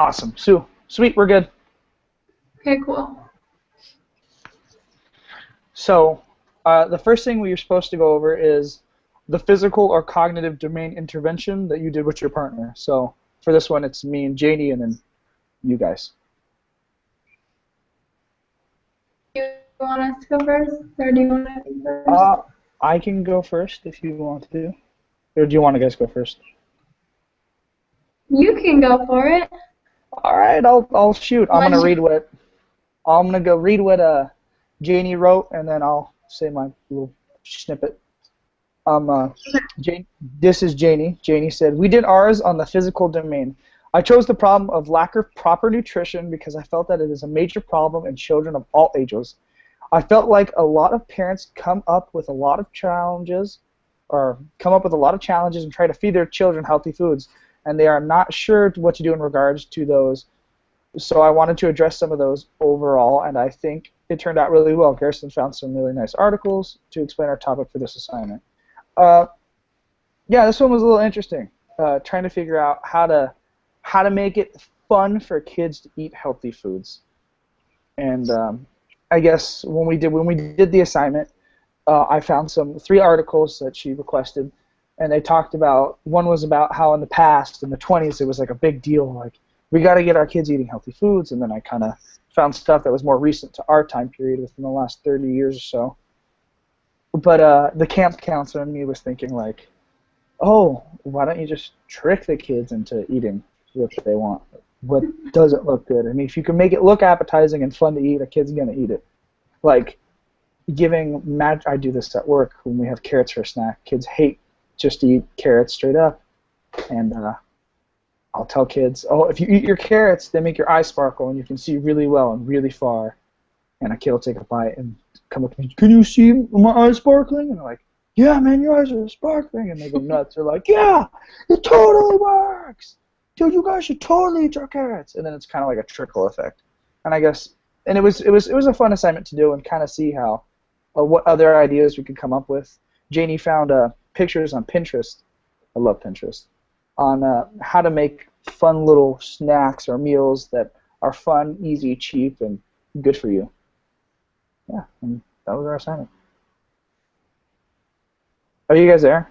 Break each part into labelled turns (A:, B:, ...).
A: Awesome. Sweet, we're good.
B: Okay, cool.
A: So the first thing we were supposed to go over is the physical or cognitive domain intervention that you did with your partner. So for this one, it's me and Janie, and then you guys.
B: Do you want us to go first, or do you want to go first?
A: I can go first if you want to. Or do you want to guys go first?
B: You can go for it.
A: All right, I'll shoot. I'm gonna go read what Janie wrote, and then I'll say my little snippet. This is Janie. Janie said, "We did ours on the physical domain. I chose the problem of lack of proper nutrition because I felt that it is a major problem in children of all ages. I felt like a lot of parents come up with a lot of challenges and try to feed their children healthy foods, and they are not sure what to do in regards to those. So I wanted to address some of those overall, and I think it turned out really well. Garrison found some really nice articles to explain our topic for this assignment. Yeah, this one was a little interesting. Trying to figure out how to make it fun for kids to eat healthy foods. And I guess when we did the assignment, I found 3 articles that she requested, and they talked about, one was about how in the past, in the 20s, it was like a big deal, like we got to get our kids eating healthy foods, and then I kind of found stuff that was more recent to our time period within the last 30 years or so. But the camp counselor in me was thinking like, oh, why don't you just trick the kids into eating what they want? What doesn't look good? I mean, if you can make it look appetizing and fun to eat, a kid's gonna eat it. Like I do this at work when we have carrots for a snack. Kids hate just to eat carrots straight up, and I'll tell kids, oh, if you eat your carrots, they make your eyes sparkle and you can see really well and really far. And a kid will take a bite and come up to me, can you see my eyes sparkling? And I'm like, yeah, man, your eyes are sparkling. And they go nuts. They're like, yeah, it totally works. Dude, you guys should totally eat your carrots. And then it's kind of like a trickle effect. And I guess, and it was a fun assignment to do and kind of see how, what other ideas we could come up with. Janie found pictures on Pinterest. I love Pinterest. On how to make fun little snacks or meals that are fun, easy, cheap, and good for you. Yeah, and that was our assignment. Are you guys there?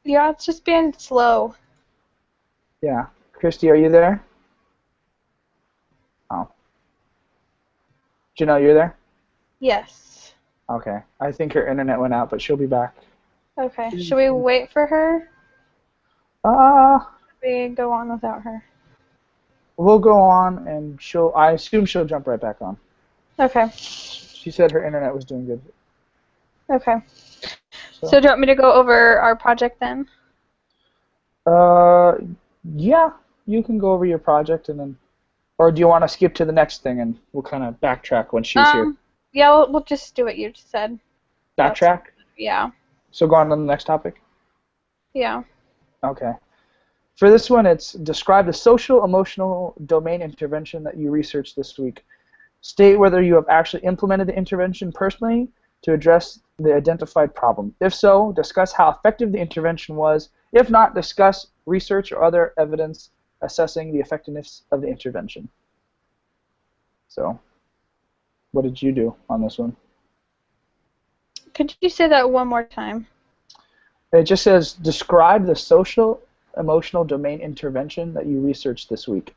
C: Yeah, it's just being slow.
A: Yeah. Christy, are you there? Oh. Janelle, you're there?
C: Yes.
A: Okay. I think her internet went out, but she'll be back.
C: Okay. Should we wait for her? Should we go on without her?
A: We'll go on, and I assume she'll jump right back on.
C: Okay.
A: She said her internet was doing good.
C: Okay. So do you want me to go over our project then?
A: Yeah, you can go over your project, and then, or do you want to skip to the next thing, and we'll kind of backtrack when she's here?
C: Yeah, we'll just do what you just said.
A: Backtrack?
C: Yeah.
A: So go on to the next topic?
C: Yeah.
A: Okay. For this one, it's describe the social-emotional domain intervention that you researched this week. State whether you have actually implemented the intervention personally to address the identified problem. If so, discuss how effective the intervention was. If not, discuss research or other evidence assessing the effectiveness of the intervention. So, what did you do on this one?
C: Could you say that one more time?
A: It just says, describe the social-emotional domain intervention that you researched this week.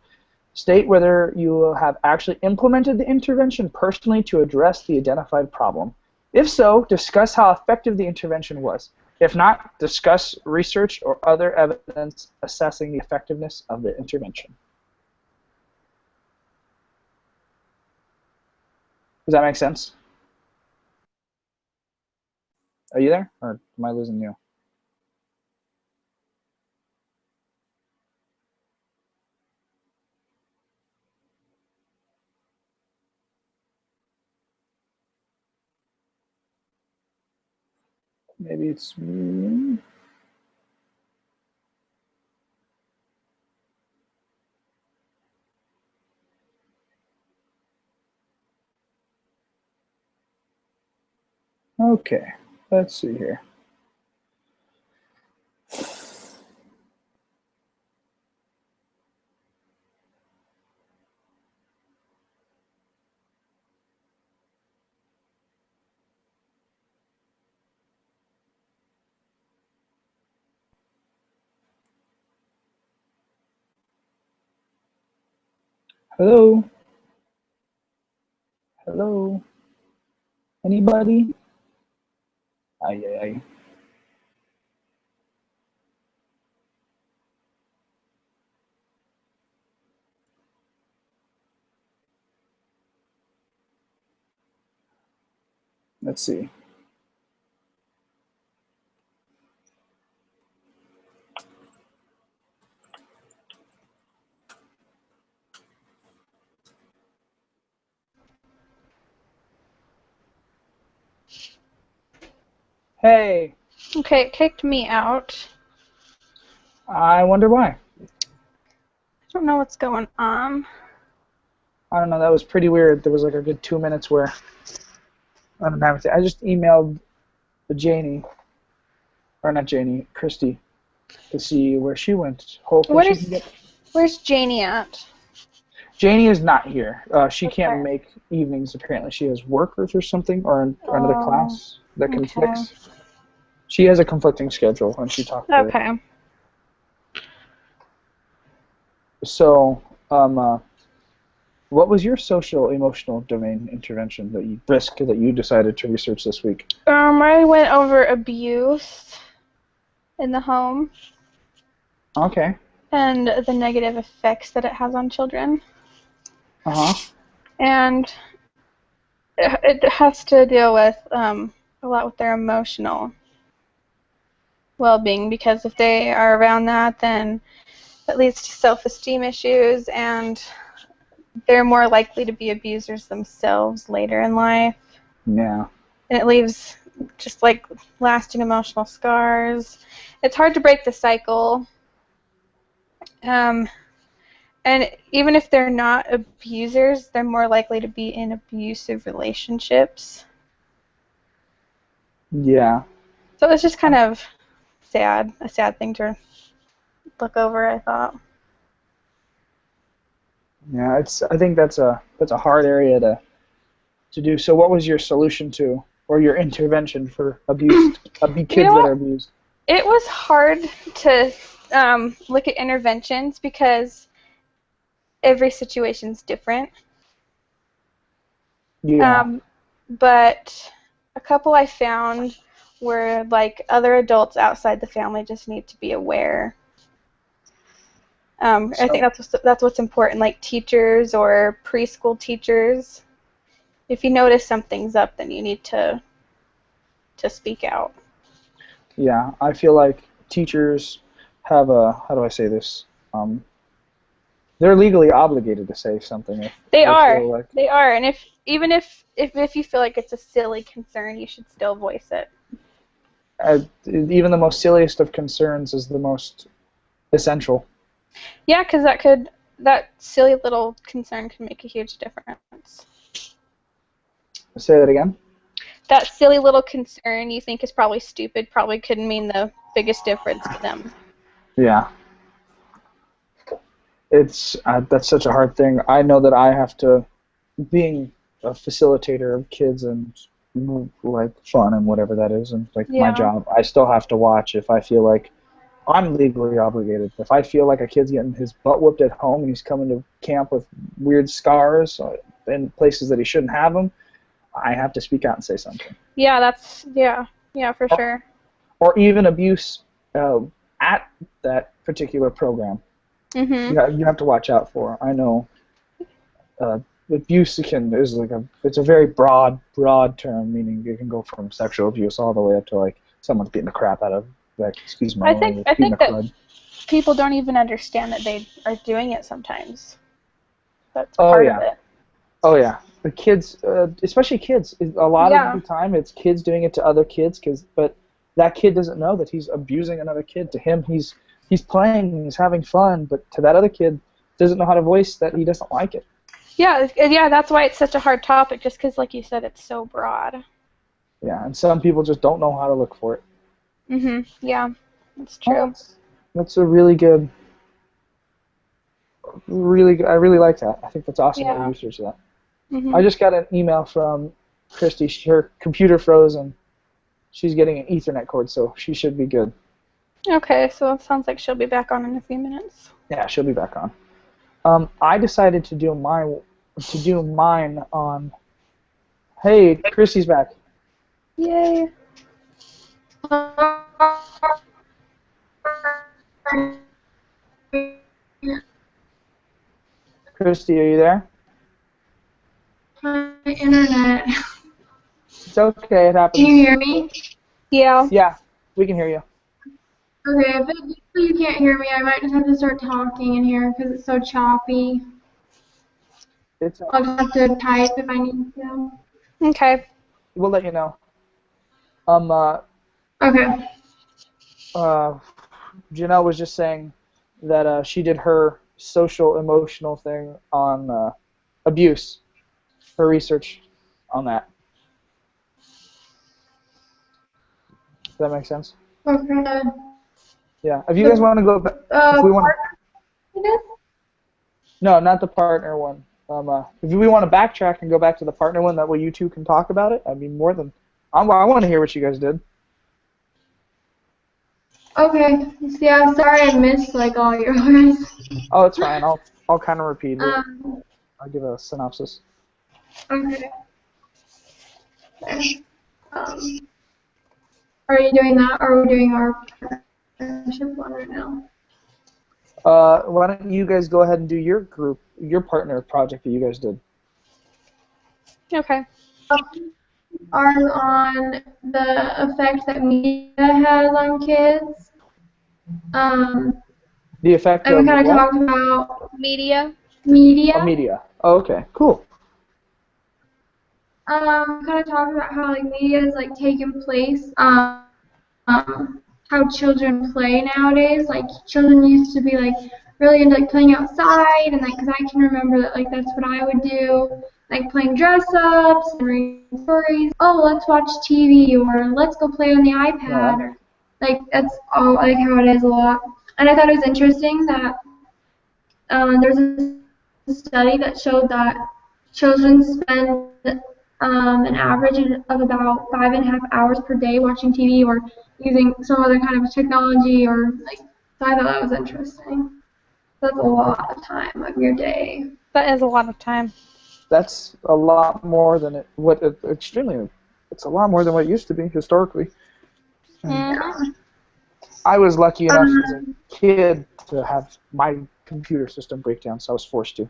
A: State whether you have actually implemented the intervention personally to address the identified problem. If so, discuss how effective the intervention was. If not, discuss research or other evidence assessing the effectiveness of the intervention. Does that make sense? Are you there, or am I losing you? Maybe it's me. Okay, let's see here. Hello? Hello? Anybody? Ay, ay, ay. Let's see. Hey,
C: Okay, it kicked me out.
A: I wonder why.
C: I don't know what's going on.
A: I don't know, that was pretty weird. There was like a good 2 minutes where I don't have anything. I just emailed Janie, or not Janie, Christy, to see where she went. Hopefully she can get...
C: Where's Janie at?
A: Janie is not here. She can't
C: Okay.
A: make evenings, apparently. She has work or something, or another class that
C: okay.
A: conflicts. She has a conflicting schedule when she talked to her.
C: Okay.
A: So, what was your social emotional domain intervention that you decided to research this week?
C: I went over abuse in the home
A: Okay.
C: and the negative effects that it has on children.
A: Uh-huh.
C: And it has to deal with a lot with their emotional well-being, because if they are around that, then it leads to self-esteem issues, and they're more likely to be abusers themselves later in life.
A: Yeah.
C: And it leaves just like lasting emotional scars. It's hard to break the cycle. And even if they're not abusers, they're more likely to be in abusive relationships.
A: Yeah.
C: So it's just kind of sad, a sad thing to look over, I thought.
A: Yeah, I think that's a hard area to do. So what was your solution to, or your intervention for kids that are abused?
C: It was hard to look at interventions because every situation's different.
A: Yeah.
C: But a couple I found were like other adults outside the family just need to be aware. I think that's what's important, like teachers or preschool teachers. If you notice something's up, then you need to speak out.
A: Yeah, I feel like teachers have how do I say this? They're legally obligated to say something.
C: They are, and if you feel like it's a silly concern, you should still voice it.
A: Even the most silliest of concerns is the most essential.
C: Yeah, because that silly little concern can make a huge difference.
A: Say that again?
C: That silly little concern you think is probably stupid probably could mean the biggest difference to them.
A: Yeah. It's that's such a hard thing. I know that I have to, being a facilitator of kids and like fun and whatever that is, and like my job, I still have to watch if I feel like I'm legally obligated. If I feel like a kid's getting his butt whooped at home and he's coming to camp with weird scars in places that he shouldn't have them, I have to speak out and say something.
C: Yeah, for sure.
A: Or even abuse at that particular program.
C: Mm-hmm.
A: You have to watch out for. I know abuse is like it's a very broad term, meaning it can go from sexual abuse all the way up to like someone's beating the crap out of, like, excuse my language,
C: I think that people don't even understand that they are doing it sometimes. That's part of it.
A: Oh yeah, the kids, especially kids. A lot of the time, it's kids doing it to other kids. But that kid doesn't know that he's abusing another kid. To him, he's playing, he's having fun. But to that other kid, doesn't know how to voice that he doesn't like it.
C: Yeah. That's why it's such a hard topic, just because, like you said, it's so broad.
A: Yeah, and some people just don't know how to look for it.
C: Mhm. Yeah, that's true.
A: That's a really good. I really like that. I think that's awesome that you researched that.
C: Mm-hmm.
A: I just got an email from Christy. Her computer froze and she's getting an Ethernet cord, so she should be good.
C: Okay, so it sounds like she'll be back on in a few minutes.
A: Yeah, she'll be back on. I decided to do mine on. Hey, Chrissy's back.
C: Yay.
A: Christy, are you there?
B: My internet.
A: It's okay. It happens.
B: Can you hear me?
C: Yeah.
A: Yeah, we can hear you.
B: Okay, if you can't hear me, I might just have to start talking in here because it's so choppy.
A: It's.
B: I'll just have to type if I need to.
C: Okay.
A: We'll let you know.
B: Okay.
A: Janelle was just saying that she did her social emotional thing on abuse, her research on that. Does that make sense?
B: Okay.
A: Yeah. If you guys want to go back, if we want
B: partner?
A: no, not the partner one. If we want to backtrack and go back to the partner one, that way you two can talk about it. I'd be more than. I want to hear what you guys did.
B: Okay. Yeah, sorry I missed like all yours.
A: Oh, it's fine. I'll kind of repeat it. I'll give a synopsis.
B: Okay. Are you doing that, or are we doing our partnership one right now?
A: Why don't you guys go ahead and do your partner project that you guys did?
C: Okay.
B: Ours on the effect that media has on kids.
A: The effect
B: And
A: of
B: we kind of
A: what?
B: talked about
C: Media.
B: media.
A: Oh, media. Oh, okay. Cool.
B: Kind of talking about how like media is like taking place. How children play nowadays. Like children used to be like really into like playing outside, and like because I can remember that like that's what I would do, like playing dress ups and reading stories. Oh, let's watch TV, or let's go play on the iPad, or like that's all like how it is a lot. And I thought it was interesting that there's a study that showed that children spend an average of about 5.5 hours per day watching TV or using some other kind of technology, or like. So I thought that was interesting. That's a lot of time of your day.
C: That is a lot of time.
A: That's a lot more than it's a lot more than what it used to be historically.
C: Mm-hmm.
A: I was lucky enough as a kid to have my computer system break down, so I was forced to.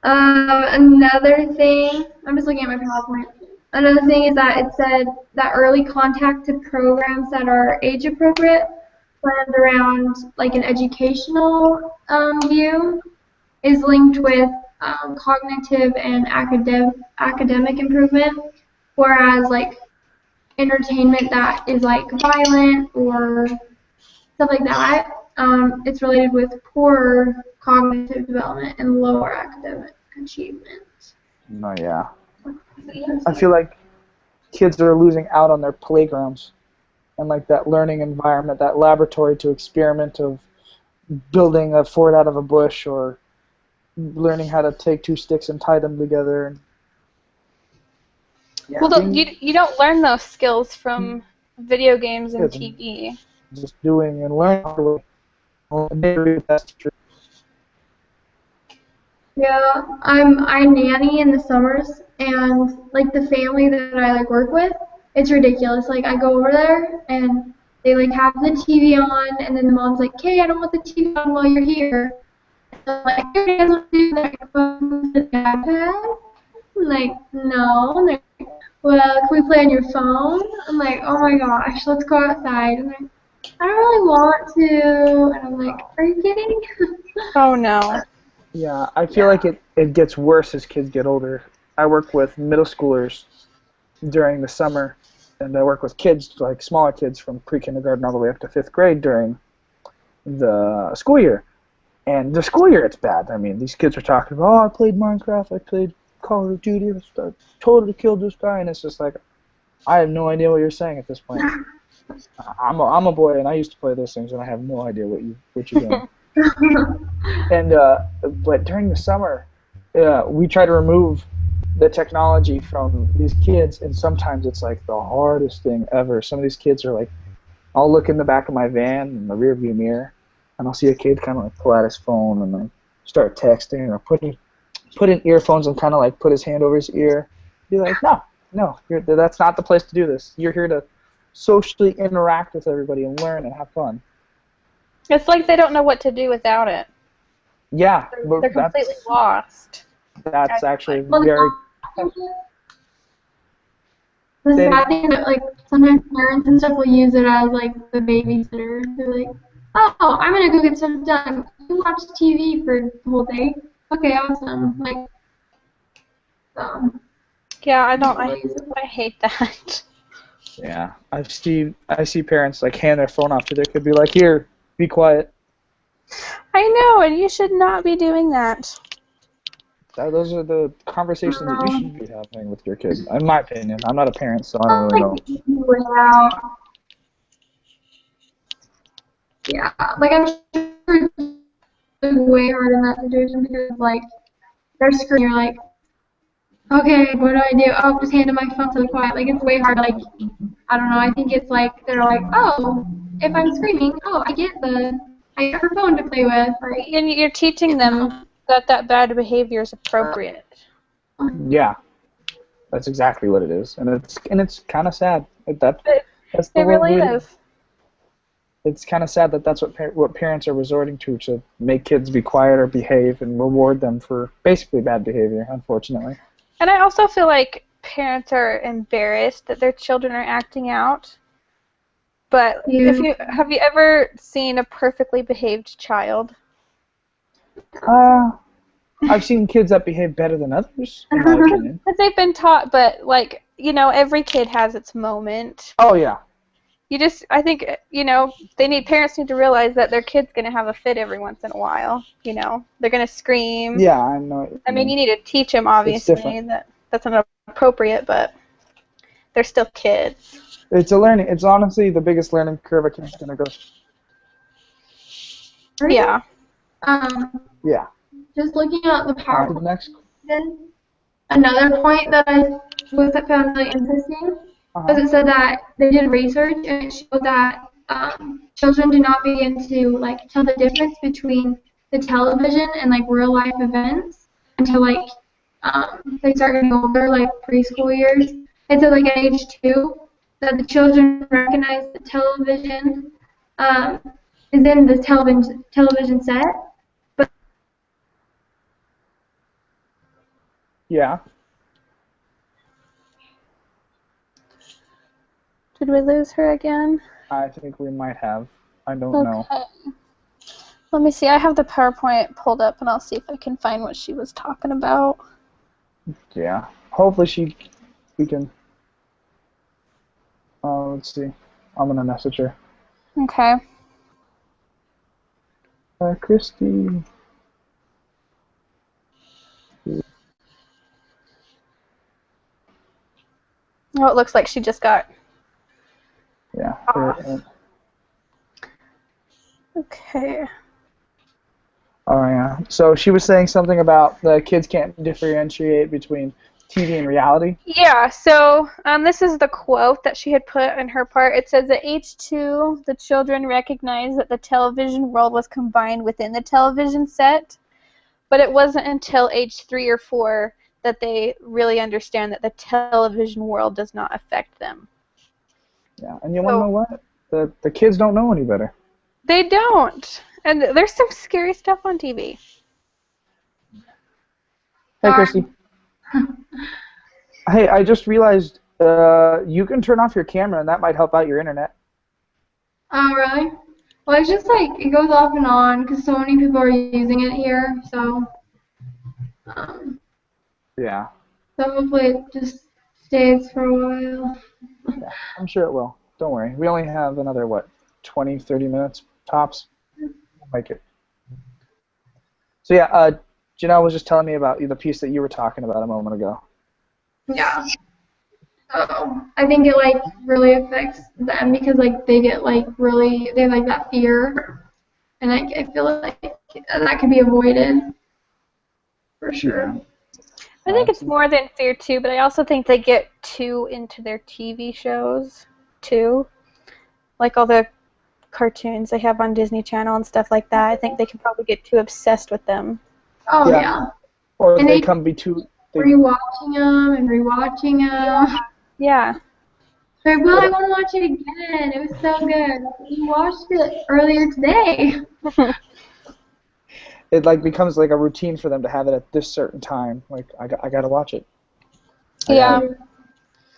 B: Another thing, I'm just looking at my PowerPoint. Another thing is that it said that early contact to programs that are age appropriate, planned around like an educational view, is linked with cognitive and academic improvement, whereas like entertainment that is like violent or stuff like that, it's related with poor cognitive development and lower academic achievement.
A: No, yeah. I feel like kids are losing out on their playgrounds and like that learning environment, that laboratory to experiment of building a fort out of a bush or learning how to take two sticks and tie them together. And, yeah,
C: Well, you don't learn those skills from video games and TV.
A: Just doing and learning. Maybe that's true.
B: Yeah, I nanny in the summers, and like the family that I like work with, it's ridiculous. Like I go over there and they like have the TV on, and then the mom's like, "Hey, I don't want the TV on while you're here." And I'm like, "You guys want to do that phone to the iPad?" I'm like, "No." And they're like, "Well, can we play on your phone?" I'm like, "Oh my gosh, let's go outside." And they're like, "I don't really want to." And I'm like, "Are you kidding?"
C: Oh no.
A: Yeah, I feel like it gets worse as kids get older. I work with middle schoolers during the summer, and I work with kids, like smaller kids from pre-kindergarten all the way up to 5th grade during the school year. And the school year, it's bad. I mean, these kids are talking about, oh, I played Minecraft, I played Call of Duty, I totally killed this guy, and it's just like, I have no idea what you're saying at this point. I'm a boy, and I used to play those things, and I have no idea what you're doing. And but during the summer, we try to remove the technology from these kids, and sometimes it's like the hardest thing ever. Some of these kids are like, I'll look in the back of my van in the rear view mirror, and I'll see a kid kind of like pull out his phone and like start texting or put in earphones and kind of like put his hand over his ear. Be like, no, that's not the place to do this. You're here to socially interact with everybody and learn and have fun.
C: It's like they don't know what to do without it.
A: Yeah,
C: They're completely lost.
A: That's actually
B: Well,
A: very.
B: the sad thing is that like sometimes parents and stuff will use it as like the babysitter. They're like, oh, I'm gonna go get stuff done. You watch TV for the whole day. Okay, awesome. Like,
C: Yeah, I hate that.
A: Yeah, I see parents like hand their phone off to their kid, be like, here, be quiet.
C: I know, and you should not be doing that.
A: Those are the conversations that you should be having with your kid, in my opinion. I'm not a parent, so I don't really know.
B: Yeah, like I'm sure it's way harder in that situation because like they're screaming, you're like, okay, what do I do? Oh, just hand them my phone so they're quiet. Like it's way hard. Like I don't know. I think it's like they're like, oh, if I'm screaming, oh, I get her phone to play with, right?
C: And you're teaching them that bad behavior is appropriate.
A: Yeah, that's exactly what it is, and it's kind of sad. That's the
C: It really is.
A: It's kind of sad that that's what parents are resorting to make kids be quiet or behave and reward them for basically bad behavior, unfortunately.
C: And I also feel like parents are embarrassed that their children are acting out. But have you ever seen a perfectly behaved child?
A: I've seen kids that behave better than others, in my opinion.
C: Because they've been taught, but like, every kid has its moment.
A: Oh yeah.
C: I think, parents need to realize that their kid's going to have a fit every once in a while, They're going to scream.
A: Yeah, I know.
C: I mean, you need to teach them, obviously, that's not appropriate, but they're still kids.
A: It's honestly the biggest learning curve a kid's going to go through.
C: Yeah.
A: Yeah.
B: Just looking at the
A: On to the next.
B: Another point that I found really interesting was it said that they did research and it showed that children do not begin to like tell the difference between the television and like real life events until like they start getting older, like preschool years. It said like at age 2 that the children recognize the television is in the television set.
A: Yeah.
C: Did we lose her again?
A: I think we might have. I don't know.
C: Let me see. I have the PowerPoint pulled up, and I'll see if I can find what she was talking about.
A: Yeah. Hopefully we can. Let's see. I'm gonna message her.
C: Okay.
A: Christy.
C: Oh, it looks like she just got.
A: Yeah.
C: Okay.
A: Oh yeah. So she was saying something about the kids can't differentiate between TV and reality.
C: Yeah. So this is the quote that she had put in her part. It says, at age 2, the children recognize that the television world was combined within the television set, but it wasn't until age 3 or 4 that they really understand that the television world does not affect them.
A: Yeah, and you want to know what? The kids don't know any better.
C: They don't. And there's some scary stuff on TV.
A: Hey, Christy. Hey, I just realized you can turn off your camera, and that might help out your internet.
B: Oh, really? Well, it's just like, it goes off and on, because so many people are using it here, so...
A: Yeah.
B: So hopefully it just stays for a while.
A: Yeah, I'm sure it will. Don't worry. We only have another, 20, 30 minutes tops? We'll make it. So yeah, Janelle was just telling me about the piece that you were talking about a moment ago.
B: Yeah. I think it, really affects them because, they get, really, they have, that fear. And I feel like that could be avoided. For sure.
A: Yeah.
C: I think it's more than fear, too, but I also think they get too into their TV shows, too. Like all the cartoons they have on Disney Channel and stuff like that. I think they could probably get too obsessed with them.
B: Oh,
A: Yeah.
B: yeah.
A: Or
B: And
A: they
B: they
A: come be too.
B: rewatching them and rewatching them.
C: Yeah.
B: Like, well, I want to watch it again. It was so good. We watched it earlier today.
A: It like becomes like a routine for them to have it at this certain time. Like I got to watch it.
C: Yeah.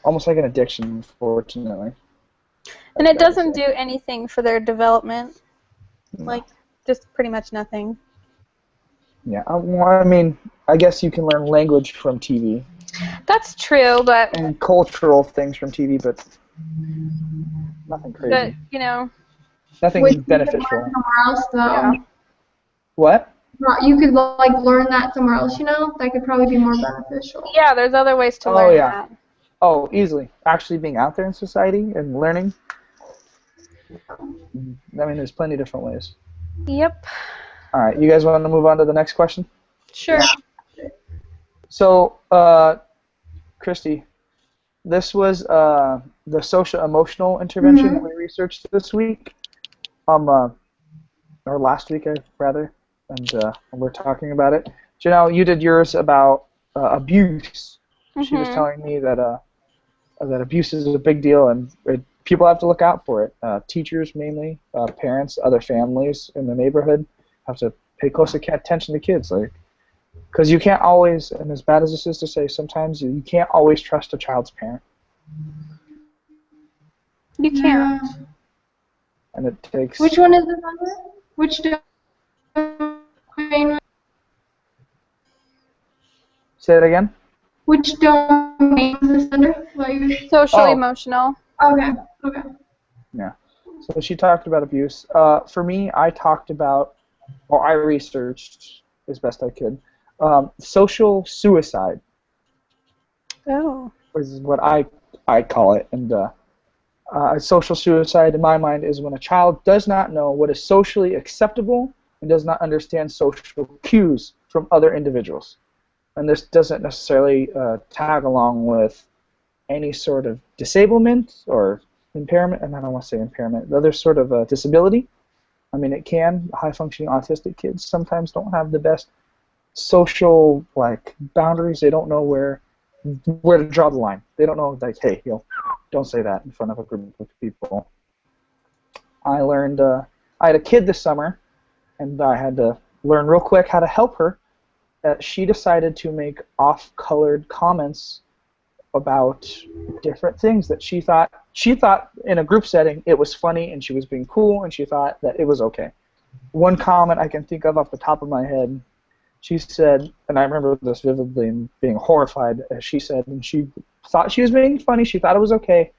A: Almost like an addiction, unfortunately.
C: And it doesn't do anything for their development.
A: No.
C: Like, just pretty much nothing.
A: Yeah, well, I mean, I guess you can learn language from TV
C: That's true, but
A: and cultural things from TV, but nothing crazy.
C: you know,
A: Nothing
B: Which you could
A: beneficial.
B: learn somewhere else, though.
C: Yeah.
A: What?
B: You could like learn that somewhere else, you know? That could probably be more beneficial.
C: yeah, there's other ways to
A: Oh,
C: learn
A: yeah.
C: that.
A: Oh, easily. Actually being out there in society and learning. I mean, there's plenty of different ways.
C: Yep.
A: All right, you guys want to move on to the next question?
C: Sure.
A: So, Christy, this was the social emotional intervention that we researched this week, or last week, rather, and we're talking about it. Janelle, you did yours about abuse. She was telling me that that abuse is a big deal, and people have to look out for it. Teachers, mainly, parents, other families in the neighborhood have to pay close attention to kids, like. Because you can't always, and as bad as this is to say, sometimes you can't always trust a child's parent.
C: You can't.
A: And it takes...
B: Which one is this under? Which domain?
A: Say it again?
B: Which domain is this under? Like,
C: Social,
A: Oh.
C: emotional.
B: okay.
A: Yeah. So she talked about abuse. For me, I talked about, or I researched as best I could, social suicide
C: Oh.
A: is what I call it. And social suicide, in my mind, is when a child does not know what is socially acceptable and does not understand social cues from other individuals. And this doesn't necessarily tag along with any sort of disablement or impairment, and I don't want to say impairment, the other sort of disability. I mean, it can. High-functioning autistic kids sometimes don't have the best social boundaries. They don't know where to draw the line. They don't know, like, hey, don't say that in front of a group of people. I learned, I had a kid this summer, and I had to learn real quick how to help her. She decided to make off-colored comments about different things that she thought in a group setting it was funny and she was being cool and she thought that it was okay. One comment I can think of off the top of my head, she said, and I remember this vividly and being horrified, as she said, and she thought she was being funny, she thought it was okay,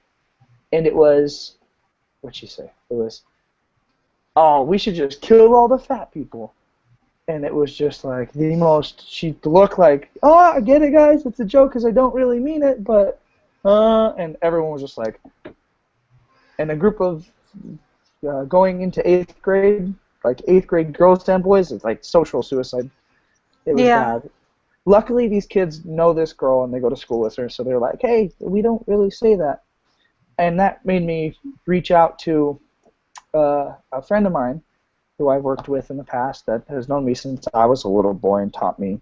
A: and it was, what'd she say? It was, oh, we should just kill all the fat people. And it was just like the most, she looked like, oh, I get it, guys, it's a joke because I don't really mean it, but, and everyone was just like, and a group of going into 8th grade, like 8th grade girls and boys, it's like social suicide. It was bad. Luckily, these kids know this girl and they go to school with her, so they're like, hey, we don't really say that. And that made me reach out to a friend of mine who I've worked with in the past that has known me since I was a little boy and taught me.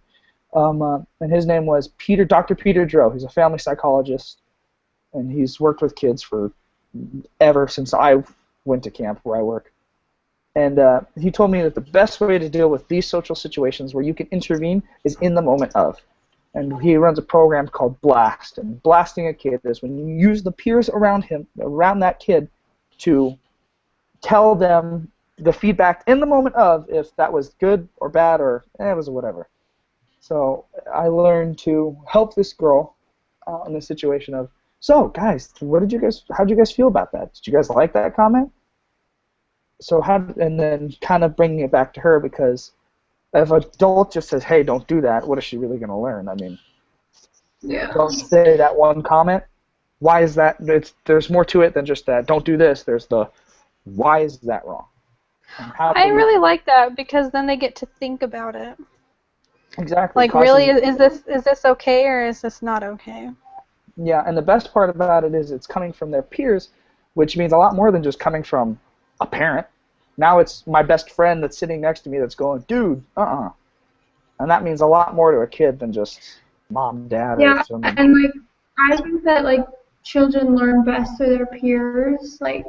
A: And his name was Dr. Peter Dro. He's a family psychologist, and he's worked with kids for ever since I went to camp where I work. And he told me that the best way to deal with these social situations where you can intervene is in the moment of. And he runs a program called BLAST. And blasting a kid is when you use the peers around that kid, to tell them the feedback in the moment of if that was good or bad or it was whatever. So I learned to help this girl in the situation of, so guys, how'd you guys feel about that? Did you guys like that comment? So and then kind of bringing it back to her, because if an adult just says, hey, don't do that, what is she really going to learn? I mean, don't say that one comment. Why is that? There's more to it than just that. Don't do this. There's the, why is that wrong?
C: I really like that, because then they get to think about it.
A: Exactly.
C: Like, really, is this okay or is this not okay?
A: Yeah, and the best part about it is it's coming from their peers, which means a lot more than just coming from a parent. Now it's my best friend that's sitting next to me that's going, dude, and that means a lot more to a kid than just mom, dad, or
B: Yeah,
A: someone.
B: and like I think that like children learn best through their peers. Like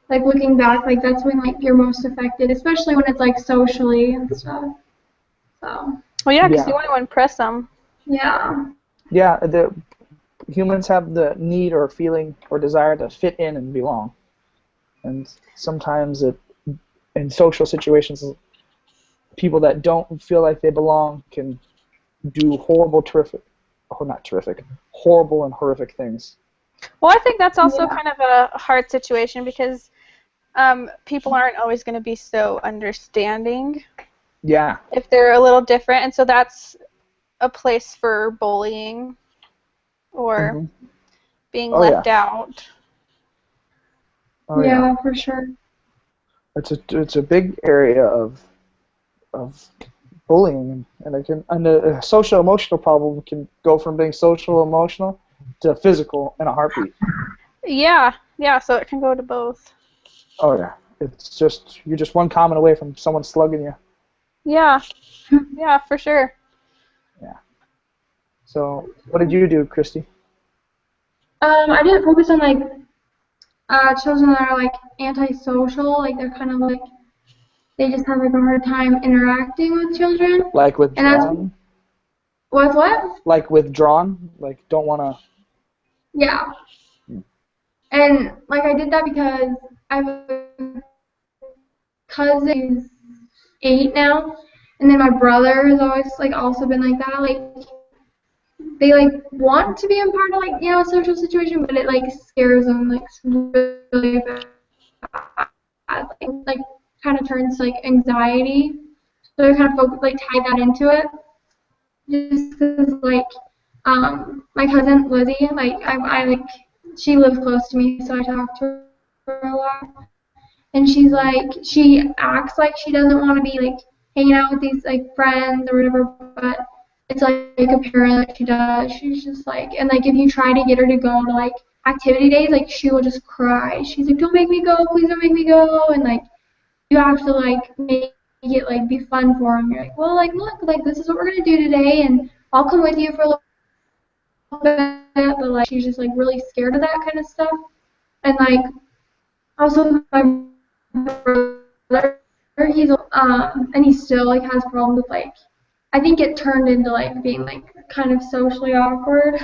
B: looking back, like that's when like you're most affected, especially when it's like socially and stuff. So
C: Well, yeah, because
A: Yeah.
C: you want to impress them.
B: yeah,
A: Yeah, the humans have the need or feeling or desire to fit in and belong, and sometimes in social situations, people that don't feel like they belong can do horrible and horrific things.
C: Well, I think that's also
B: Yeah.
C: kind of a hard situation because people aren't always going to be so understanding
A: Yeah.
C: if they're a little different, and so that's a place for bullying or
A: Mhm.
C: being
A: Oh, yeah.
C: left out.
A: Oh yeah.
B: yeah, for sure.
A: It's a big area of bullying, and a social emotional problem can go from being social emotional to physical in a heartbeat.
C: Yeah, so it can go to both.
A: Oh yeah. It's just you're just one comment away from someone slugging you.
C: Yeah, for sure.
A: So what did you do, Christy?
B: I didn't focus on like children that are like antisocial, like they're kind of like they just have like a hard time interacting with children.
A: Like
B: And that's
A: withdrawn?
B: what?
A: Like withdrawn? Like don't want
B: Yeah. And like I did that because I have a cousin who's 8 now, and then my brother has always like also been like that. Like they like want to be a part of like a social situation, but it like scares them like really bad. Like kind of turns to like anxiety. So I kind of like tie that into it. Just because like my cousin Lizzie, like I like she lives close to me, so I talk to her a lot. And she's like she acts like she doesn't want to be like hanging out with these like friends or whatever, but it's like apparently she does. She's just like, and like if you try to get her to go to like activity days, like she will just cry. She's like, don't make me go, please don't make me go, and like you have to like make it like be fun for them. You're like, well, like look, like this is what we're gonna do today, and I'll come with you for a little bit, but like she's just like really scared of that kind of stuff. And like also my brother, he's and he still like has problems with like I think it turned into like being like kind of socially awkward.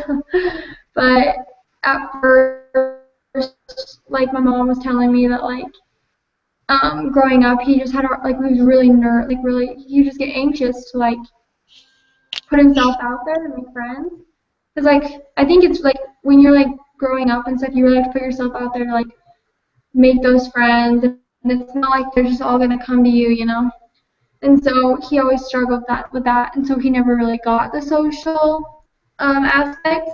B: But at first, like my mom was telling me that like growing up he just had like he was really really he just get anxious to like put himself out there to make friends. Cause like I think it's like when you're like growing up and stuff, you really have to put yourself out there to like make those friends, and it's not like they're just all gonna come to you, you know. And so he always struggled with that, and so he never really got the social aspect,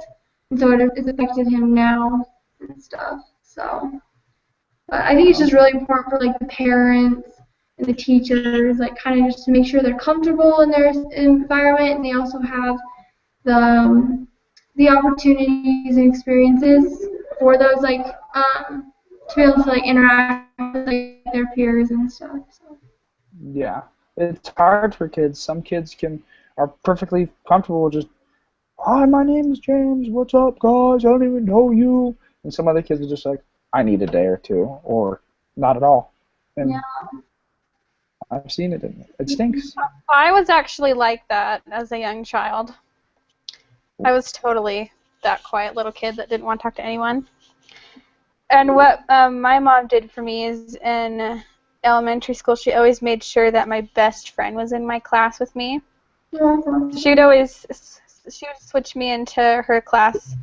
B: and so it's affected him now and stuff. So, but I think it's just really important for like the parents and the teachers, like kind of just to make sure they're comfortable in their environment, and they also have the opportunities and experiences for those like to be able to like interact with like their peers and stuff. So.
A: Yeah. It's hard for kids. Some kids are perfectly comfortable with just, hi, my name's James, what's up guys? I don't even know you. And some other kids are just like, I need a day or two, or not at all. And
B: Yeah.
A: I've seen it, and it stinks.
C: I was actually like that as a young child. I was totally that quiet little kid that didn't want to talk to anyone. And what my mom did for me is in elementary school, she always made sure that my best friend was in my class with me. She would switch me into her class.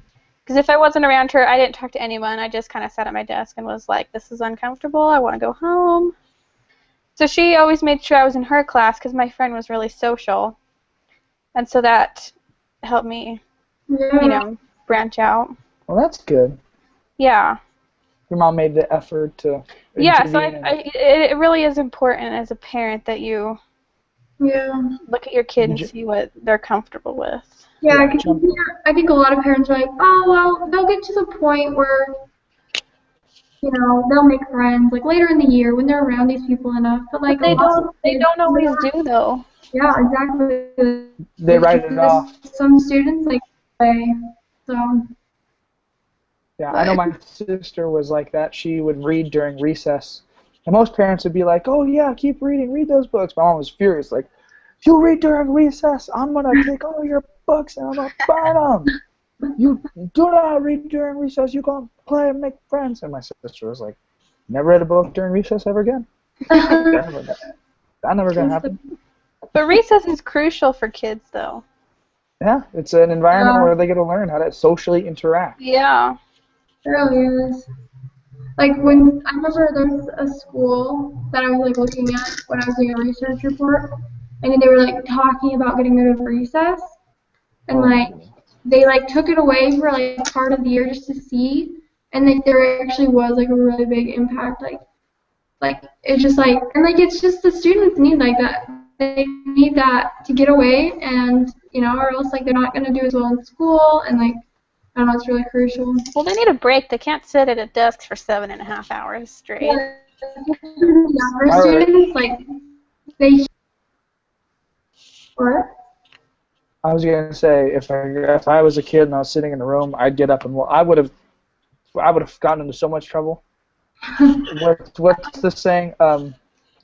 C: Because if I wasn't around her, I didn't talk to anyone. I just kind of sat at my desk and was like, this is uncomfortable. I want to go home. So she always made sure I was in her class because my friend was really social. And so that helped me, branch out.
A: Well, that's good.
C: Yeah.
A: Your mom made the effort to
C: Yeah, so
A: intervene.
C: it really is important as a parent that you look at your kid and see what they're comfortable with.
B: Yeah, because I think a lot of parents are like, oh, well, they'll get to the point where, they'll make friends like later in the year when they're around these people enough. But like
C: They
B: lots of
C: they
B: kids,
C: don't always do though.
B: yeah, exactly.
A: They write it off.
B: Some students like play, so.
A: Yeah, I know my sister was like that. She would read during recess. And most parents would be like, oh, yeah, keep reading. Read those books. My mom was furious. Like, if you read during recess, I'm going to take all your books and I'm going to burn them. You do not read during recess. You go and play and make friends. And my sister was like, never read a book during recess ever again. That never going to happen.
C: But recess is crucial for kids, though.
A: Yeah, it's an environment where they get to learn how to socially interact.
C: Yeah.
B: It really is. Like when I remember there was a school that I was like looking at when I was doing a research report, and then they were like talking about getting rid of recess, and like they like took it away for like part of the year just to see, and like there actually was like a really big impact. Like it's just like and like it's just the students need like that. They need that to get away, and or else like they're not gonna do as well in school, and like. I don't know, it's really crucial.
C: Well, they need a break. They can't sit at a desk for 7.5 hours straight.
B: Yeah, for students, like, they... What?
A: I was going to say, if I was a kid and I was sitting in a room, I'd get up and I would have gotten into so much trouble. What's the saying?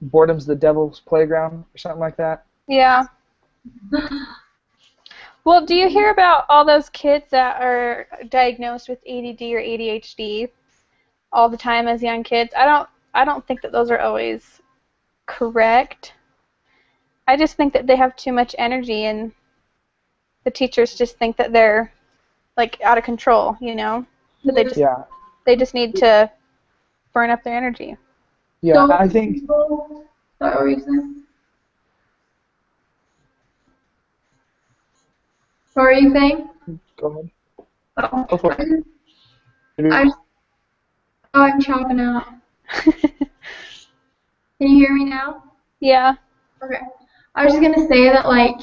A: Boredom's the devil's playground, or something like that?
C: Yeah. Well, do you hear about all those kids that are diagnosed with ADD or ADHD all the time as young kids? I don't think that those are always correct. I just think that they have too much energy and the teachers just think that they're like out of control, That they just need to burn up their energy.
A: Yeah, I think
B: that reason. What were you saying?
A: Go ahead.
B: Oh.
A: Go for it.
B: I'm chopping out. Can you hear me now?
C: Yeah.
B: Okay. I was just gonna say that like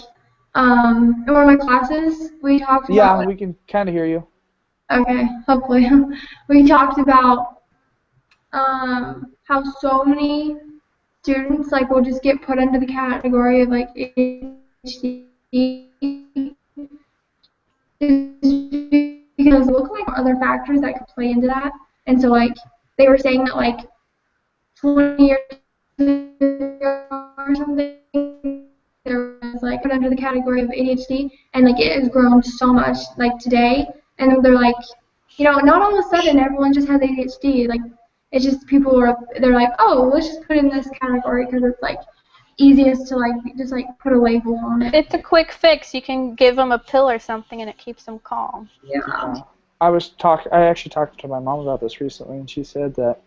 B: in one of my classes we talked about.
A: Yeah, we can kind of hear you.
B: Okay, hopefully. We talked about how so many students like will just get put into the category of like ADHD because it looked like other factors that could play into that. And so like they were saying that like 20 years ago or something there was like put under the category of ADHD and like it has grown so much like today and they're like not all of a sudden everyone just has ADHD like it's just they're like oh let's just put it in this category because it's like easiest to like just like put a label on it.
C: It's a quick fix. You can give them a pill or something and it keeps them calm.
B: Yeah.
A: I actually talked to my mom about this recently, and she said that,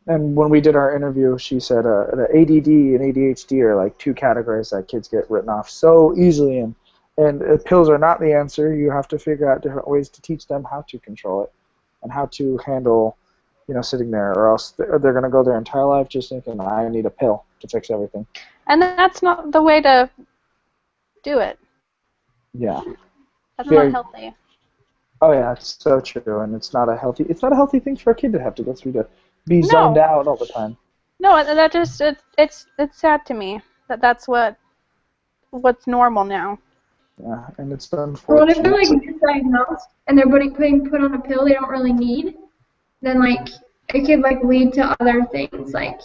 A: and when we did our interview, she said that ADD and ADHD are like two categories that kids get written off so easily in, and pills are not the answer. You have to figure out different ways to teach them how to control it and how to handle, sitting there, or else they're going to go their entire life just thinking, I need a pill to fix everything.
C: And that's not the way to do it.
A: Yeah.
C: That's not healthy.
A: Oh yeah, it's so true, and it's not a healthy thing for a kid to have to go through to be zoned out all the time.
C: No, that just it's sad to me that that's what's normal now.
A: Yeah, and it's unfortunate.
B: Well, if they're like misdiagnosed and they're being put on a pill they don't really need, then like it could like lead to other things, like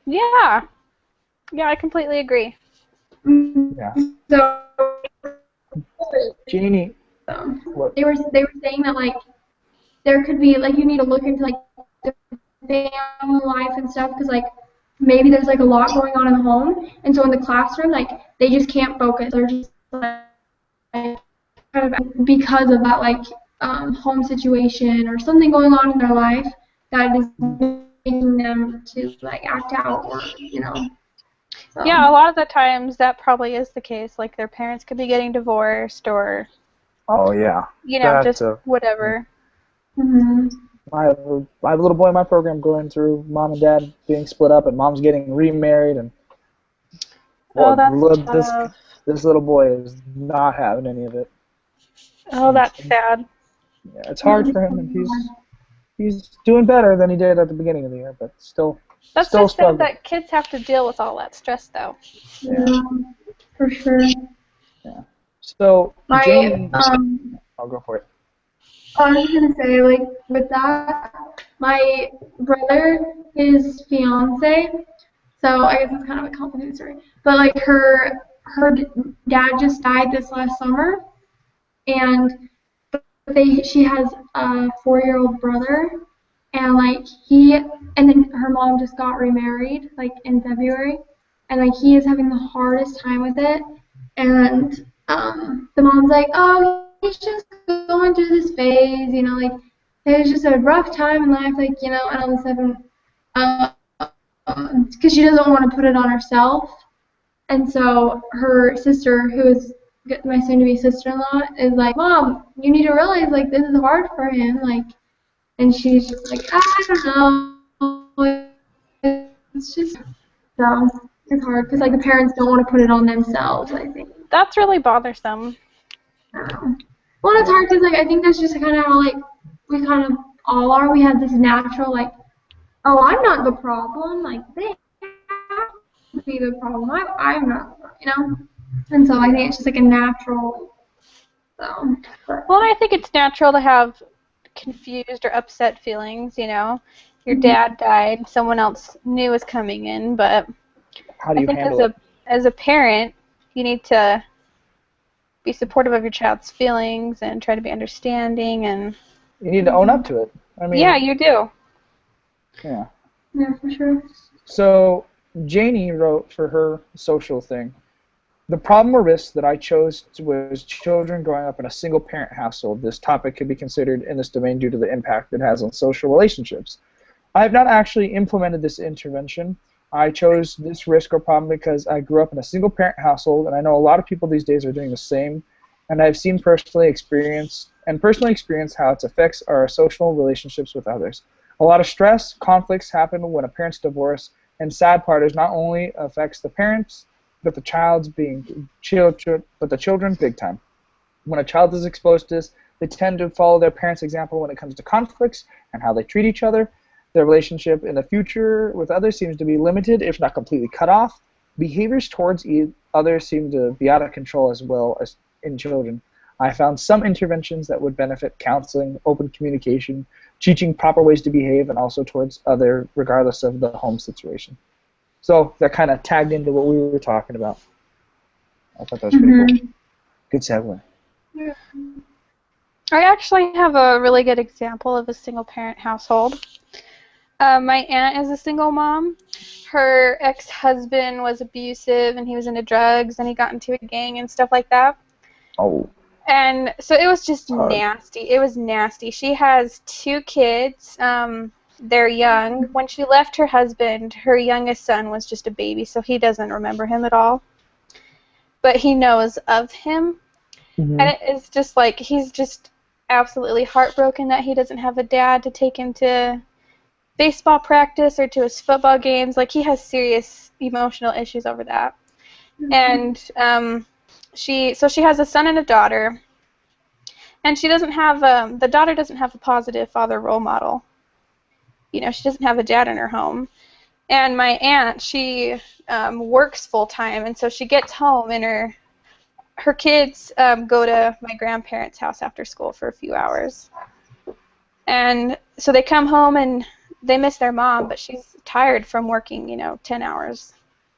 C: Yeah. Yeah, I completely agree.
A: Yeah.
B: So
A: Jeannie.
B: They were saying that like there could be like you need to look into like the family life and stuff because like maybe there's like a lot going on in the home and so in the classroom like they just can't focus. They're just like kind of because of that like home situation or something going on in their life that is making them to like act out or So.
C: Yeah, a lot of the times that probably is the case. Like their parents could be getting divorced or
A: oh yeah,
C: just whatever.
B: Mm-hmm.
A: I have a little boy in my program going through mom and dad being split up and mom's getting remarried and this little boy is not having any of it.
C: Oh, that's sad.
A: Yeah, it's hard for him and he's doing better than he did at the beginning of the year, but still
C: That's
A: still
C: just sad
A: struggling.
C: that kids have to deal with all that stress, though.
B: Yeah, for sure.
A: Yeah. So
B: My
A: Janie, I'll go for it.
B: I was gonna say, like, with that, my brother, his fiance, so I guess it's kind of a complicated story, but like dad just died this last summer, and she has a 4-year-old brother, and like and then her mom just got remarried like in February, and like he is having the hardest time with it, and the mom's like, oh, he's just going through this phase, like it was just a rough time in life, like and all of a sudden, because she doesn't want to put it on herself, and so her sister, who is my soon-to-be sister-in-law, is like, Mom, you need to realize like this is hard for him, like, and she's just like, I don't know, it's just so it's hard because like the parents don't want to put it on themselves, I think.
C: That's really bothersome.
B: Well, it's hard because like I think that's just kind of how like we kind of all are. We have this natural like, oh, I'm not the problem. Like they have to be the problem. I'm not, And so I think it's just like a natural. So.
C: Well, I think it's natural to have confused or upset feelings. Your dad died, someone else new is coming in, but
A: How do you
C: I think
A: handle it?
C: as a parent, you need to be supportive of your child's feelings and try to be understanding and.
A: You need to own up to it. I mean,
C: Yeah, you do.
A: Yeah.
B: Yeah, for sure.
A: So Janie wrote for her social thing. The problem or risk that I chose was children growing up in a single-parent household. This topic could be considered in this domain due to the impact it has on social relationships. I have not actually implemented this intervention. I chose this risk or problem because I grew up in a single-parent household, and I know a lot of people these days are doing the same, and I've seen personally experienced how it affects our social relationships with others. A lot of stress, conflicts happen when a parent's divorce, and sad part is not only affects the parents, but the children big time. When a child is exposed to this, they tend to follow their parents' example when it comes to conflicts and how they treat each other. Their relationship in the future with others seems to be limited, if not completely cut off. Behaviors towards others seem to be out of control as well as in children. I found some interventions that would benefit counseling, open communication, teaching proper ways to behave, and also towards others, regardless of the home situation. So that kind of tagged into what we were talking about. I thought that was pretty cool. Good segue.
C: Yeah. I actually have a really good example of a single-parent household. My aunt is a single mom. Her ex-husband was abusive, and he was into drugs, and he got into a gang and stuff like that.
A: Oh.
C: And so it was just nasty. It was nasty. She has 2 kids. They're young. When she left her husband, her youngest son was just a baby, so he doesn't remember him at all. But he knows of him.
A: Mm-hmm.
C: And it's just like he's just absolutely heartbroken that he doesn't have a dad to take him to baseball practice or to his football games. Like, he has serious emotional issues over that. Mm-hmm. And she has a son and a daughter. And she doesn't have the daughter doesn't have a positive father role model. She doesn't have a dad in her home. And my aunt, she works full time, and so she gets home, and her kids go to my grandparents' house after school for a few hours. And so they come home and they miss their mom, but she's tired from working, 10 hours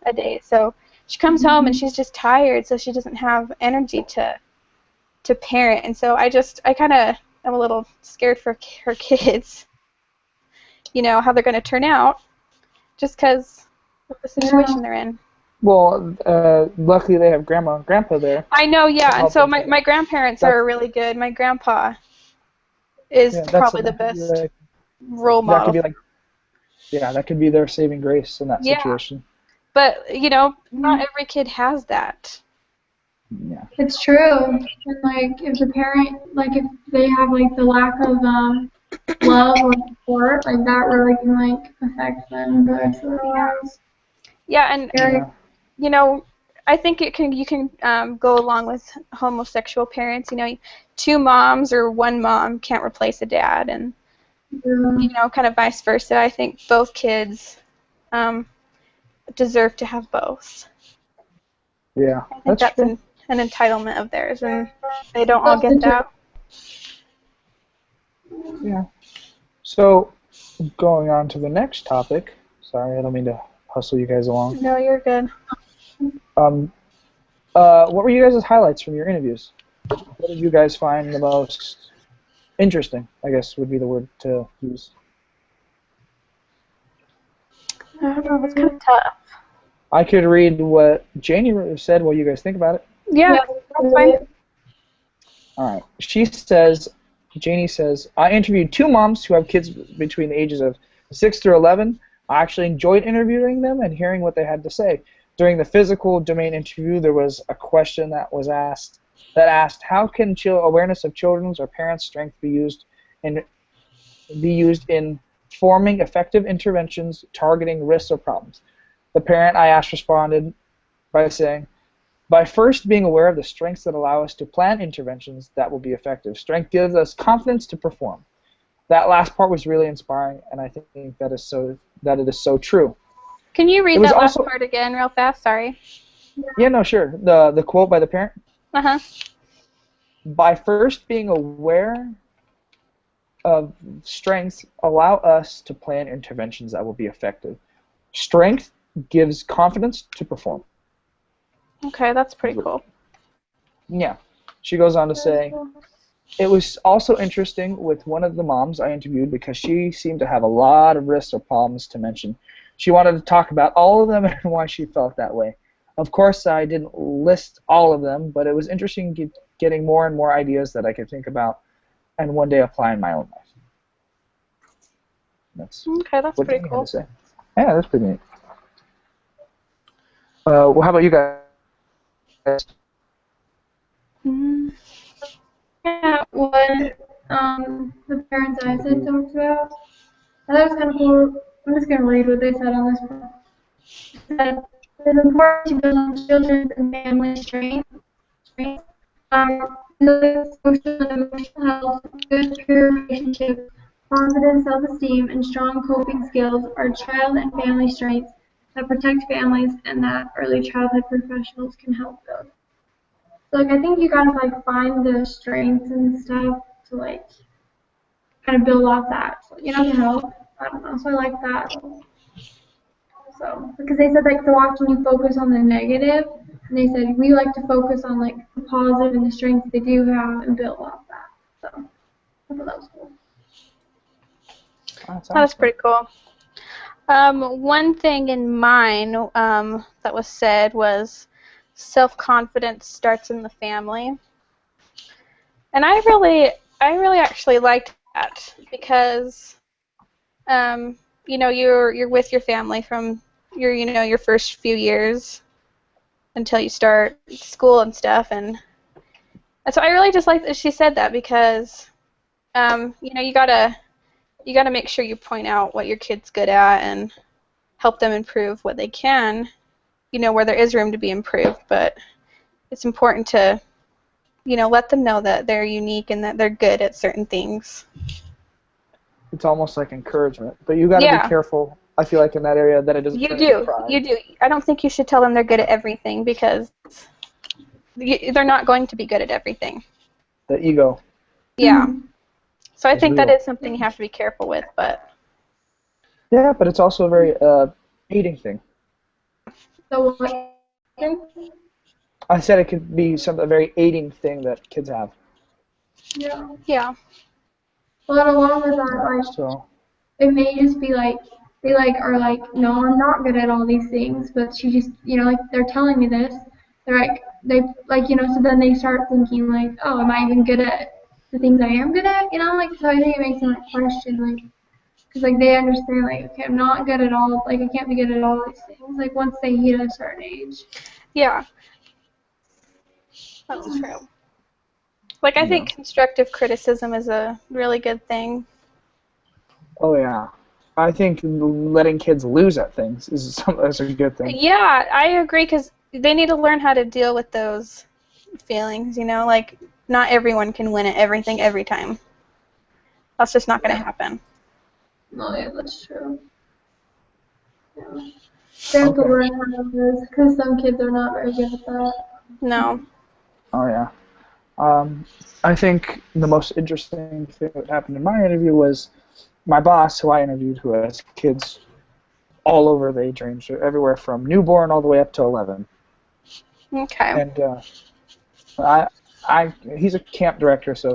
C: a day. So she comes home and she's just tired, so she doesn't have energy to parent. And so I kind of am a little scared for her kids. How they're going to turn out, just because of the situation they're in.
A: Well, luckily they have grandma and grandpa there.
C: I know, yeah, and so my grandparents are really good. My grandpa is probably the best role model.
A: That could be that could be their saving grace in that situation.
C: But, not every kid has that.
A: Yeah.
B: It's true. And, if the parent, if they have, the lack of love or support, that really can, affect them the rest of their lives.
C: Yeah, and, I think you can go along with homosexual parents. 2 moms or 1 mom can't replace a dad, and you know, kind of vice versa. I think both kids deserve to have both.
A: Yeah,
C: I think that's
A: true.
C: an entitlement of theirs, and they don't all get that.
A: Yeah. So, going on to the next topic. Sorry, I don't mean to hustle you guys along.
C: No, you're good.
A: What were you guys' highlights from your interviews? What did you guys find the most interesting, I guess would be the word to use?
C: I don't know, it's kind of tough.
A: I could read what Janie said while you guys think about it.
C: Yeah, that's fine.
A: All right. Janie says, I interviewed 2 moms who have kids between the ages of 6 through 11. I actually enjoyed interviewing them and hearing what they had to say. During the physical domain interview, there was a question that asked, how can awareness of children's or parents' strength be used in forming effective interventions targeting risks or problems? The parent I asked responded by saying, by first being aware of the strengths that allow us to plan interventions that will be effective. Strength gives us confidence to perform. That last part was really inspiring, and I think that it is so true.
C: Can you read that last part again real fast? Sorry.
A: Yeah, no, sure. The quote by the parent.
C: Uh-huh.
A: By first being aware of strengths allow us to plan interventions that will be effective. Strength gives confidence to perform.
C: Okay, that's pretty cool.
A: Yeah. She goes on to say, it was also interesting with one of the moms I interviewed because she seemed to have a lot of risks or problems to mention. She wanted to talk about all of them and why she felt that way. Of course, I didn't list all of them, but it was interesting getting more and more ideas that I could think about and one day apply in my own life. That's
C: pretty cool.
A: Say. Yeah, that's pretty neat. Well, how about you guys?
B: Yeah, what the parents I said talked about. I thought it was kind of cool. I'm just going to read what they said on this one. It said, it's important to build on children's and family strength, resilience, social and emotional health, good peer relationships, positive self-esteem, and strong coping skills are child and family strengths that protect families and that early childhood professionals can help build. So, like, I think you gotta like find the strengths and stuff to like kind of build off that. So, you know, to help. I don't know. So I like that. So because they said like so often you focus on the negative, and they said we like to focus on like the positive and the strengths they do have and build off that. So I thought that was cool.
C: That's pretty cool. One thing in mine that was said was self-confidence starts in the family, and I really actually liked that because you know you're with your family from your first few years until you start school and stuff, and so I really just like that she said that because you gotta make sure you point out what your kid's good at and help them improve what they can, where there is room to be improved, but it's important to, let them know that they're unique and that they're good at certain things.
A: It's almost like encouragement, but you got to be careful, I feel like, in that area that it doesn't turn into pride.
C: You do. I don't think you should tell them they're good at everything because they're not going to be good at everything.
A: The ego.
C: Yeah. So I think that is something you have to be careful with, but...
A: Yeah, but it's also a very aiding thing.
B: So what?
A: I said it could be a very aiding thing that kids have.
B: Yeah.
C: Yeah.
B: Well, along with that, it may just be like they are like, no, I'm not good at all these things, but she just, like they're telling me this. They're like, so then they start thinking like, oh, am I even good at the things I am good at? So I think it makes them question because they understand okay, I'm not good at all, I can't be good at all these things once they hit a certain age.
C: Yeah. That's true. I think constructive criticism is a really good thing.
A: Oh yeah, I think letting kids lose at things is a good thing.
C: Yeah, I agree because they need to learn how to deal with those feelings. Not everyone can win at everything every time. That's just not going to happen.
B: Oh, yeah, that's true. Yeah. They have to
A: Okay.
B: learn how to do this because some kids are not very good at that.
C: No.
A: Oh yeah. I think the most interesting thing that happened in my interview was my boss, who I interviewed, who has kids all over the age range, everywhere from newborn all the way up to 11.
C: Okay.
A: And I, he's a camp director, so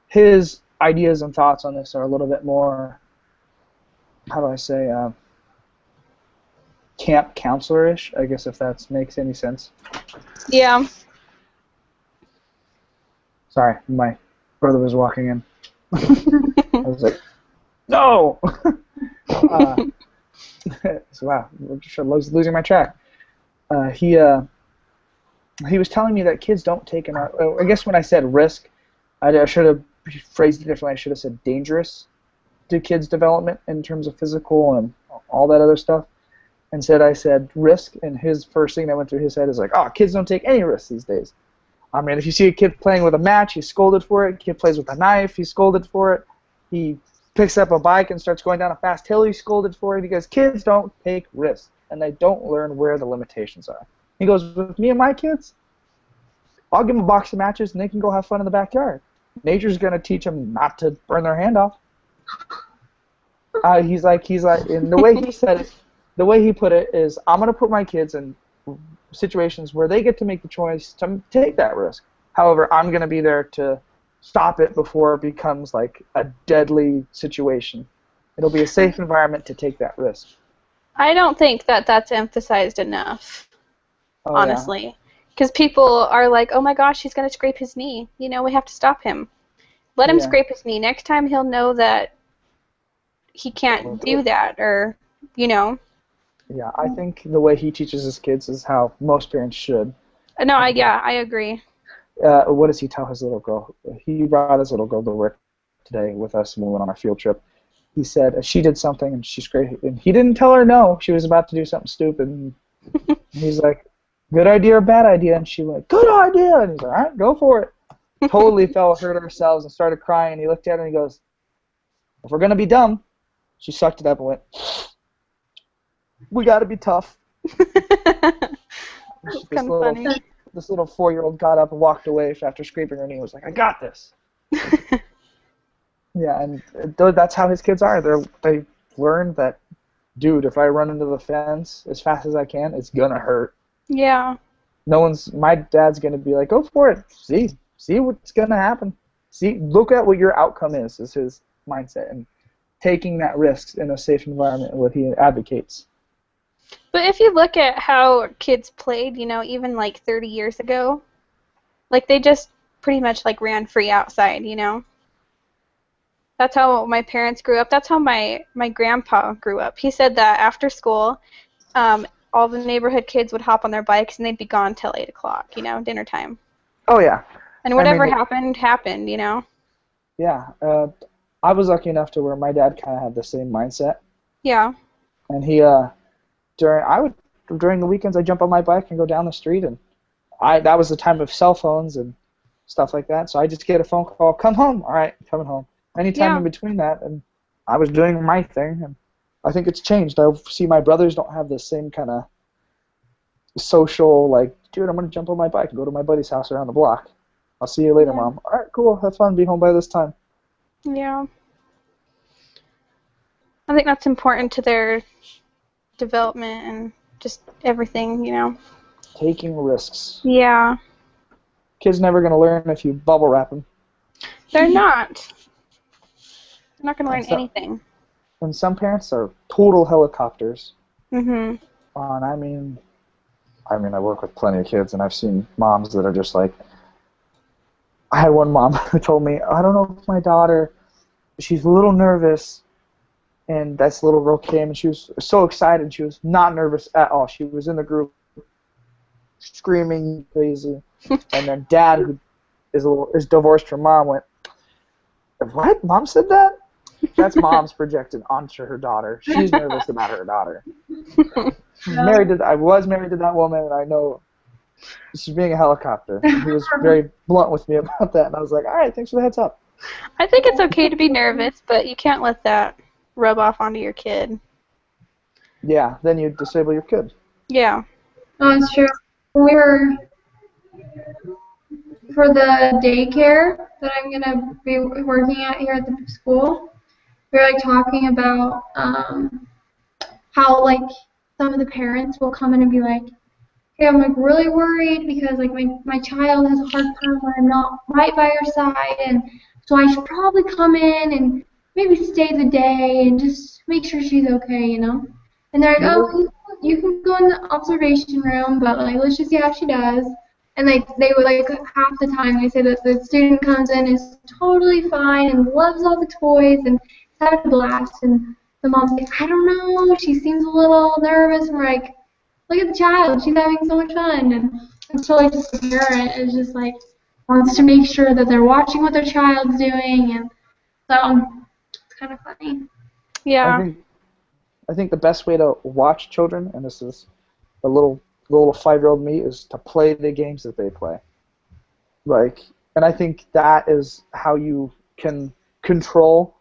A: his ideas and thoughts on this are a little bit more, how do I say, camp counselor-ish, I guess, if that makes any sense.
C: Yeah.
A: Sorry, my brother was walking in. I was like, no! So, wow, I was losing my track. He was telling me that kids don't take enough. I guess when I said risk, I should have phrased it differently. I should have said dangerous to kids' development in terms of physical and all that other stuff. Instead, I said risk, and his first thing that went through his head is like, oh, kids don't take any risks these days. I mean, if you see a kid playing with a match, he's scolded for it. A kid plays with a knife, he's scolded for it. He picks up a bike and starts going down a fast hill, he's scolded for it. Because kids don't take risks, and they don't learn where the limitations are. He goes, with me and my kids, I'll give them a box of matches, and they can go have fun in the backyard. Nature's going to teach them not to burn their hand off. He's like, and the way he said it, the way he put it is, I'm going to put my kids in situations where they get to make the choice to take that risk. However, I'm going to be there to stop it before it becomes like a deadly situation. It'll be a safe environment to take that risk.
C: I don't think that that's emphasized enough,
A: Oh,
C: honestly. Because people are like, oh my gosh, he's going to scrape his knee. You know, we have to stop him. Let him
A: Yeah.
C: scrape his knee. Next time he'll know that he can't do that, or, you know.
A: Yeah, I think the way he teaches his kids is how most parents should.
C: No, I agree.
A: What does he tell his little girl? He brought his little girl to work today with us when we went on our field trip. He said she did something and she scraped, and he didn't tell her no. She was about to do something stupid. And he's like, good idea or bad idea? And she went, good idea. And he's like, all right, go for it. Totally hurt ourselves and started crying. And he looked at her and he goes, if we're going to be dumb, she sucked it up and went, we got to be tough. This little 4-year-old got up and walked away after scraping her knee and was like, I got this. Yeah, and that's how his kids are. They learned that, dude, if I run into the fence as fast as I can, it's going to hurt.
C: Yeah.
A: My dad's going to be like, go for it. See what's going to happen. Look at what your outcome is his mindset. And taking that risk in a safe environment, what he advocates.
C: But if you look at how kids played, you know, even like 30 years ago, like they just pretty much like ran free outside, you know. That's how my parents grew up. That's how my grandpa grew up. He said that after school, all the neighborhood kids would hop on their bikes and they'd be gone till 8 o'clock, you know, dinner time.
A: Oh, yeah.
C: And whatever happened, you know.
A: Yeah. I was lucky enough to where my dad kind of had the same mindset.
C: Yeah.
A: And he, during the weekends, I'd jump on my bike and go down the street, and that was the time of cell phones and stuff like that. So I just get a phone call, come home. All right, coming home. Anytime in between that, and I was doing my thing, and I think it's changed. I see my brothers don't have the same kind of social, like, dude, I'm going to jump on my bike and go to my buddy's house around the block. I'll see you later, Mom. All right, cool. Have fun. Be home by this time.
C: Yeah. I think that's important to their development and just everything, you know.
A: Taking risks.
C: Yeah.
A: Kids never going to learn if you bubble wrap them.
C: They're not. They're not going to learn anything.
A: And some parents are total helicopters.
C: Mm-hmm.
A: And I mean, I work with plenty of kids, and I've seen moms that are just like, I had one mom who told me, I don't know if my daughter, she's a little nervous, and this little girl came, and she was so excited. She was not nervous at all. She was in the group screaming crazy. And then Dad, who is divorced from Mom, went, what? Mom said that? That's Mom's projected onto her daughter. She's nervous about her daughter. I was married to that woman, and I know she's being a helicopter. He was very blunt with me about that, and I was like, all right, thanks for the heads up.
C: I think it's okay to be nervous, but you can't let that rub off onto your kid.
A: Yeah, then you disable your kid.
C: Yeah.
B: Oh, it's true. We were for the daycare that I'm gonna be working at here at the school. We were like talking about how like some of the parents will come in and be like, "Hey, I'm like really worried because like my child has a hard time when I'm not right by her side, and so I should probably come in and maybe stay the day and just make sure she's okay, you know." And they're like, "Oh, you can go in the observation room, but like let's just see how she does." And like they would like half the time they say that the student comes in is totally fine and loves all the toys and is having a blast, and the mom's like, "I don't know, she seems a little nervous," and we're like, "Look at the child, she's having so much fun." And so like just the parent is just like wants to make sure that they're watching what their child's doing, and so it's kind of funny.
C: Yeah.
A: I think the best way to watch children, and this is the little 5-year-old me, is to play the games that they play. Like, and I think that is how you can control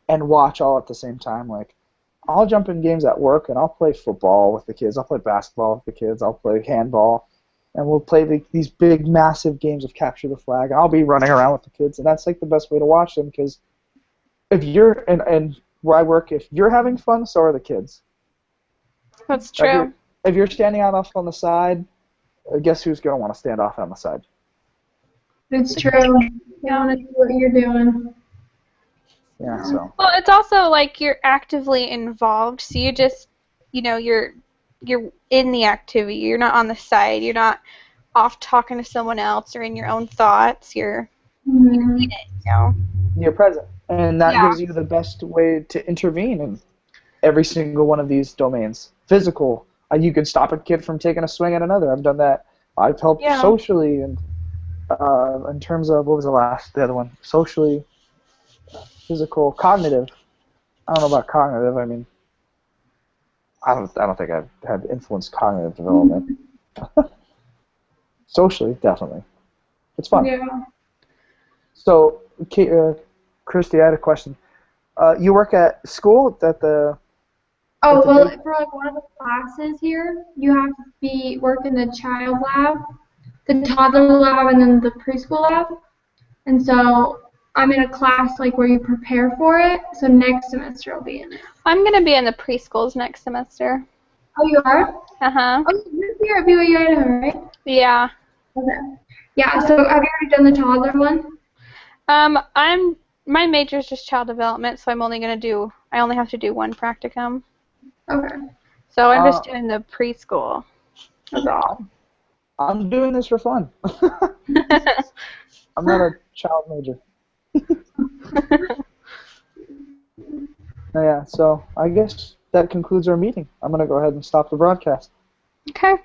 A: and watch all at the same time. Like, I'll jump in games at work and I'll play football with the kids. I'll play basketball with the kids. I'll play handball, and we'll play these big, massive games of capture the flag. And I'll be running around with the kids, and that's like the best way to watch them, because if you're and where I work, if you're having fun, so are the kids.
C: That's true.
A: If you're standing out off on the side, guess who's going to want to stand off on the side?
B: It's true. You want to do what you're doing.
A: Yeah, so.
C: Well, it's also like you're actively involved, so you just, you're in the activity. You're not on the side. You're not off talking to someone else or in your own thoughts. You're in it,
A: You're present. And that gives you the best way to intervene in every single one of these domains. Physical. You can stop a kid from taking a swing at another. I've done that. I've helped socially, and in terms of, what was the other one? Socially, physical, cognitive. I don't know about cognitive. I mean, I don't think I've had influenced cognitive development. Socially, definitely. It's fun.
B: Yeah.
A: So, Christy, I had a question. You work at school at the...
B: Oh, well, for like one of the classes here, you have to work in the child lab, the toddler lab, and then the preschool lab. And so I'm in a class like where you prepare for it. So next semester I'll be in it.
C: I'm gonna be in the preschools next semester.
B: Oh, you are?
C: Uh-huh.
B: Oh, you're here at BYU Idaho, right?
C: Yeah.
B: Okay. Yeah. So have you already done the toddler one?
C: My major is just child development, so I only have to do one practicum.
B: Okay.
C: So I'm just doing the preschool. That's all.
A: I'm doing this for fun. I'm not a child major. Yeah, so I guess that concludes our meeting. I'm going to go ahead and stop the broadcast.
C: Okay.